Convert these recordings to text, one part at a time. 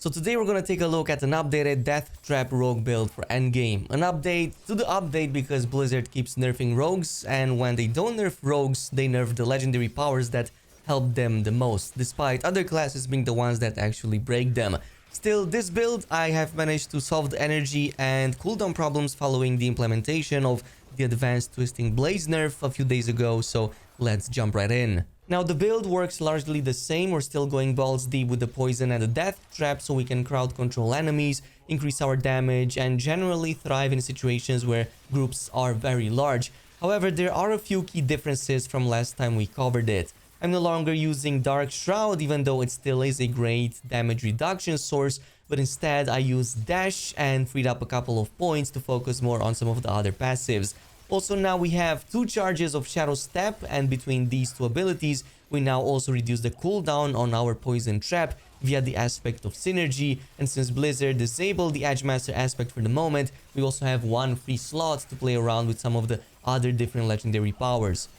So today we're going to take a look at an updated Death Trap Rogue build for endgame. An update to the update because Blizzard keeps nerfing rogues, and when they don't nerf rogues, they nerf the legendary powers that help them the most, despite other classes being the ones that actually break them. Still, this build, I have managed to solve the energy and cooldown problems following the implementation of the advanced Twisting Blades nerf a few days ago, so let's jump right in. Now, the build works largely the same. We're still going balls deep with the poison and the death trap so we can crowd control enemies, increase our damage, and generally thrive in situations where groups are very large. However, there are a few key differences from last time we covered it. I'm no longer using Dark Shroud, even though it still is a great damage reduction source, but instead I use Dash and freed up a couple of points to focus more on some of the other passives. Also, now we have 2 charges of Shadow Step, and between these 2 abilities, we now also reduce the cooldown on our Poison Trap via the aspect of Synergy. And since Blizzard disabled the Edgemaster aspect for the moment, we also have 1 free slot to play around with some of the other different legendary powers.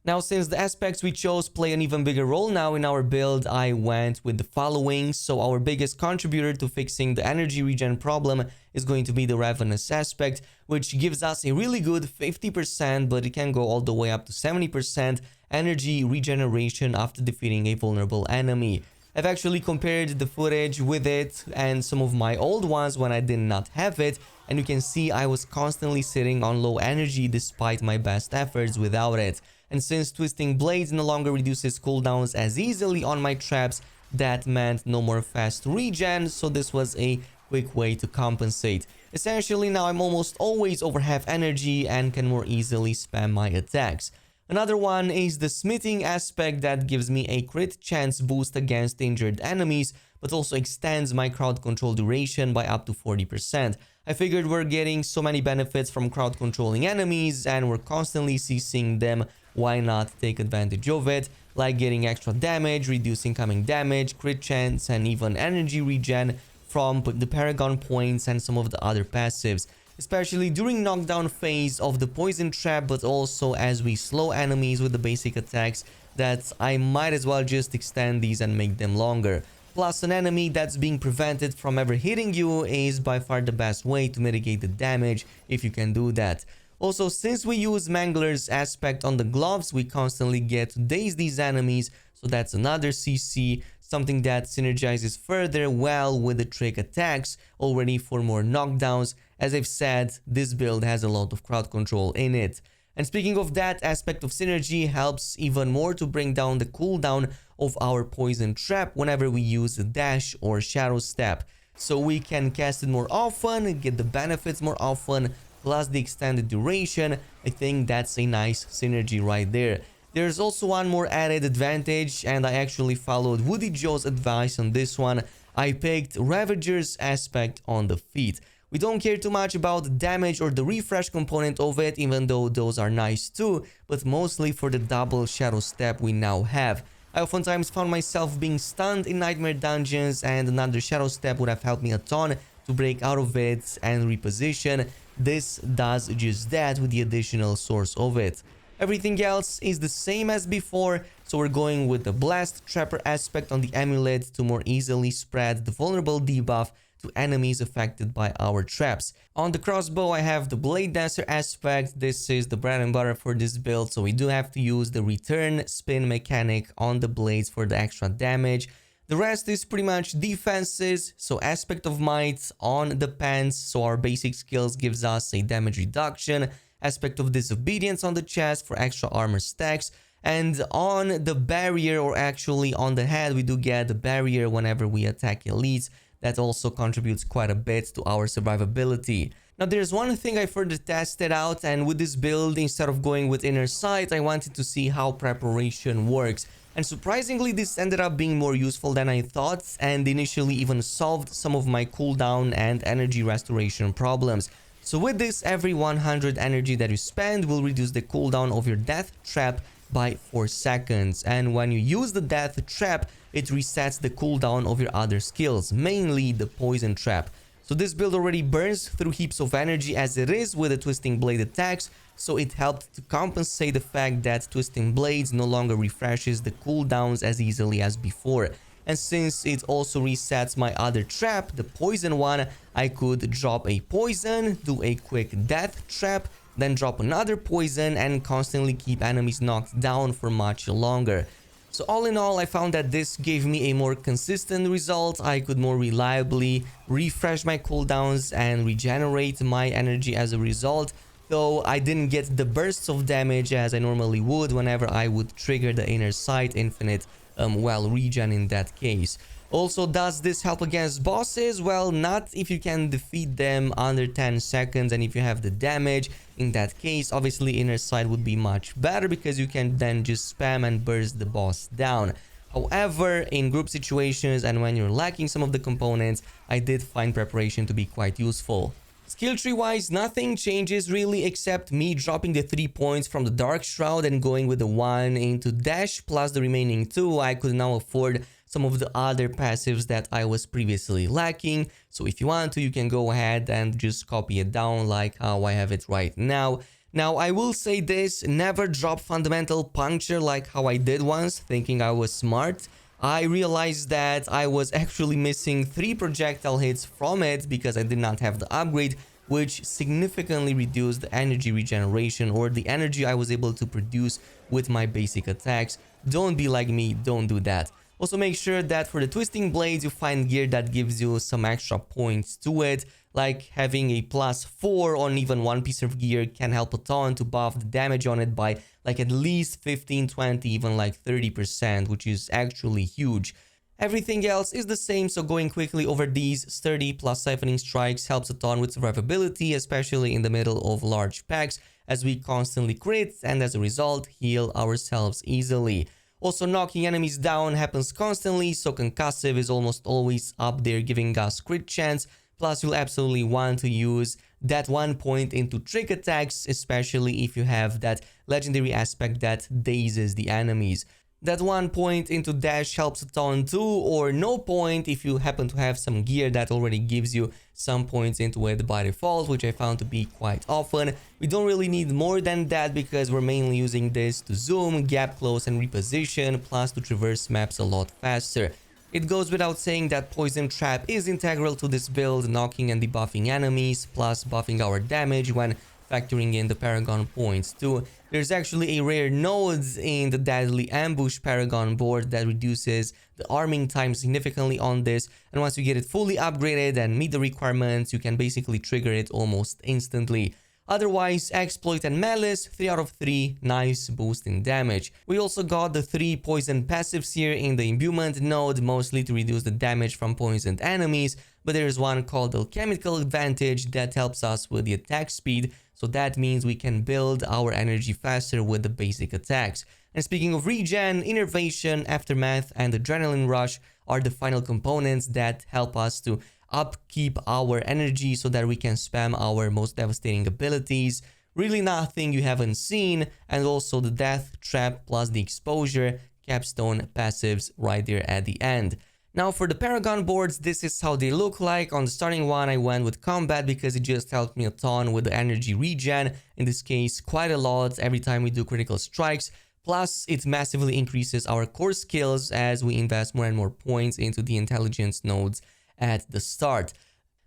Now, since the aspects we chose play an even bigger role now in our build, I went with the following. So our biggest contributor to fixing the energy regen problem is going to be the Ravenous aspect, which gives us a really good 50%, but it can go all the way up to 70% energy regeneration after defeating a vulnerable enemy. I've actually compared the footage with it and some of my old ones when I did not have it, and you can see I was constantly sitting on low energy despite my best efforts without it. And since Twisting Blades no longer reduces cooldowns as easily on my traps, that meant no more fast regen, so this was a quick way to compensate. Essentially, now I'm almost always over half energy and can more easily spam my attacks. Another one is the smithing aspect that gives me a crit chance boost against injured enemies, but also extends my crowd control duration by up to 40%. I figured we're getting so many benefits from crowd controlling enemies and we're constantly CCing them, why not take advantage of it, like getting extra damage, reduce incoming damage, crit chance, and even energy regen from the Paragon points and some of the other passives, especially during knockdown phase of the poison trap, but also as we slow enemies with the basic attacks, that I might as well just extend these and make them longer. Plus, an enemy that's being prevented from ever hitting you is by far the best way to mitigate the damage if you can do that. Also, since we use Mangler's aspect on the gloves, we constantly get to daze these enemies, so that's another CC, something that synergizes further well with the trick attacks, already for more knockdowns. As I've said, this build has a lot of crowd control in it. And speaking of that, aspect of synergy helps even more to bring down the cooldown of our poison trap whenever we use a dash or shadow step. So we can cast it more often, get the benefits more often, plus the extended duration. I think that's a nice synergy right there. There's also one more added advantage, and I actually followed Woody Joe's advice on this one. I picked Ravager's aspect on the feet. We don't care too much about the damage or the refresh component of it, even though those are nice too, but mostly for the double shadow step we now have. I oftentimes found myself being stunned in nightmare dungeons, and another shadow step would have helped me a ton to break out of it and reposition. This does just that with the additional source of it. Everything else is the same as before, so we're going with the Blast Trapper aspect on the amulet to more easily spread the vulnerable debuff to enemies affected by our traps. On the crossbow, I have the Blade Dancer aspect. This is the bread and butter for this build, so we do have to use the return spin mechanic on the blades for the extra damage. The rest is pretty much defenses, so aspect of might on the pants, so our basic skills gives us a damage reduction, aspect of disobedience on the chest for extra armor stacks, and on the barrier, or actually on the head, we do get the barrier whenever we attack elites. That also contributes quite a bit to our survivability. Now, there's one thing I further tested out, and with this build, instead of going with Inner Sight, I wanted to see how preparation works. And surprisingly, this ended up being more useful than I thought, and initially even solved some of my cooldown and energy restoration problems. So with this, every 100 energy that you spend will reduce the cooldown of your death trap by 4 seconds. And when you use the death trap, it resets the cooldown of your other skills, mainly the poison trap. So this build already burns through heaps of energy as it is with the Twisting Blade attacks, so it helped to compensate the fact that Twisting Blades no longer refreshes the cooldowns as easily as before. And since it also resets my other trap, the poison one, I could drop a poison, do a quick death trap, then drop another poison and constantly keep enemies knocked down for much longer. So all in all, I found that this gave me a more consistent result. I could more reliably refresh my cooldowns and regenerate my energy as a result, though I didn't get the bursts of damage as I normally would whenever I would trigger the Inner Sight Infinite, regen in that case. Also, does this help against bosses? Well, not if you can defeat them under 10 seconds and if you have the damage. In that case, obviously Inner Sight would be much better because you can then just spam and burst the boss down. However, in group situations and when you're lacking some of the components, I did find preparation to be quite useful. Skill tree wise, nothing changes really except me dropping the 3 points from the Dark Shroud and going with the 1 into dash plus the remaining 2. I could now afford some of the other passives that I was previously lacking. So if you want to, you can go ahead and just copy it down like how I have it right now. Now, I will say this, never drop Fundamental Puncture like how I did once, thinking I was smart. I realized that I was actually missing 3 projectile hits from it because I did not have the upgrade, which significantly reduced the energy regeneration or the energy I was able to produce with my basic attacks. Don't be like me, don't do that. Also, make sure that for the twisting blades you find gear that gives you some extra points to it, like having a +4 on even one piece of gear can help a ton to buff the damage on it by like at least 15, 20, even like 30%, which is actually huge. Everything else is the same, so going quickly over these, sturdy plus siphoning strikes helps a ton with survivability, especially in the middle of large packs, as we constantly crit and as a result heal ourselves easily. Also, knocking enemies down happens constantly, so concussive is almost always up there giving us crit chance. Plus, you'll absolutely want to use that 1 point into trick attacks, especially if you have that legendary aspect that dazes the enemies. That 1 point into dash helps a ton too, or no point if you happen to have some gear that already gives you some points into it by default, which I found to be quite often. We don't really need more than that because we're mainly using this to zoom, gap close and reposition, plus to traverse maps a lot faster. It goes without saying that Poison Trap is integral to this build, knocking and debuffing enemies, plus buffing our damage when factoring in the Paragon points too. There's actually a rare node in the Deadly Ambush Paragon board that reduces the arming time significantly on this, and once you get it fully upgraded and meet the requirements, you can basically trigger it almost instantly. Otherwise, Exploit and Malice, 3 out of 3, nice boost in damage. We also got the 3 poison passives here in the imbuement node, mostly to reduce the damage from poisoned enemies, but there's one called Alchemical Advantage that helps us with the attack speed, so that means we can build our energy faster with the basic attacks. And speaking of regen, Innervation, Aftermath and Adrenaline Rush are the final components that help us to upkeep our energy so that we can spam our most devastating abilities. Really nothing you haven't seen, and also the Death Trap plus the Exposure, Capstone passives right there at the end. Now for the Paragon boards, this is how they look like. On the starting one, I went with Combat because it just helped me a ton with the energy regen, in this case quite a lot every time we do critical strikes. Plus, it massively increases our core skills as we invest more and more points into the intelligence nodes at the start.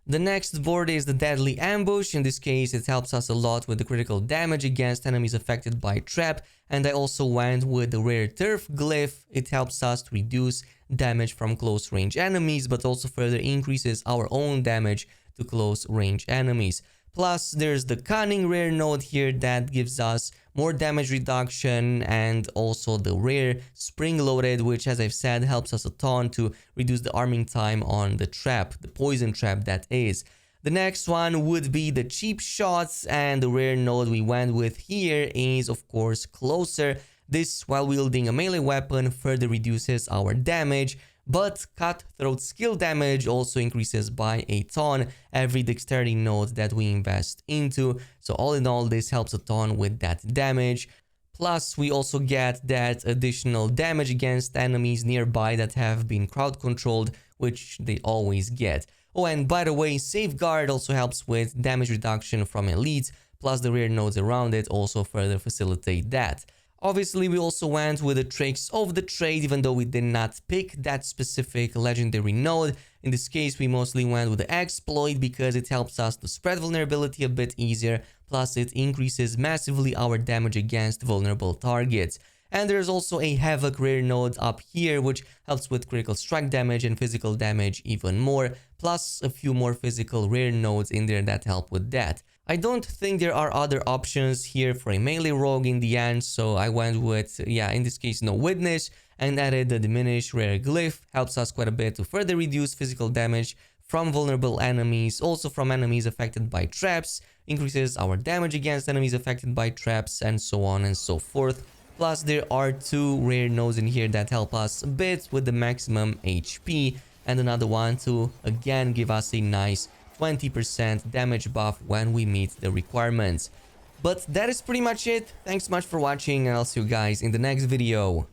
The next board is the Deadly Ambush. In this case, it helps us a lot with the critical damage against enemies affected by trap. And I also went with the rare Turf Glyph. It helps us to reduce damage from close range enemies, but also further increases our own damage to close range enemies. Plus, there's the Cunning rare node here that gives us more damage reduction, and also the rare Spring Loaded, which, as I've said, helps us a ton to reduce the arming time on the trap, the poison trap that is. The next one would be the Cheap Shots, and the rare node we went with here is, of course, Closer. This, while wielding a melee weapon, further reduces our damage, but Cutthroat skill damage also increases by a ton every dexterity node that we invest into. So all in all, this helps a ton with that damage. Plus, we also get that additional damage against enemies nearby that have been crowd controlled, which they always get. Oh, and by the way, Safeguard also helps with damage reduction from elites, plus the rare nodes around it also further facilitate that. Obviously, we also went with the tricks of the trade, even though we did not pick that specific legendary node. In this case, we mostly went with the exploit because it helps us to spread vulnerability a bit easier, plus it increases massively our damage against vulnerable targets. And there's also a Havoc rare node up here, which helps with critical strike damage and physical damage even more, plus a few more physical rare nodes in there that help with that. I don't think there are other options here for a melee rogue in the end, so I went with, in this case, no witness, and added the diminished rare glyph. Helps us quite a bit to further reduce physical damage from vulnerable enemies, also from enemies affected by traps, increases our damage against enemies affected by traps, and so on and so forth. Plus, there are 2 rare nodes in here that help us a bit with the maximum HP, and another one to again give us a nice 20% damage buff when we meet the requirements. But that is pretty much it. Thanks so much for watching, and I'll see you guys in the next video.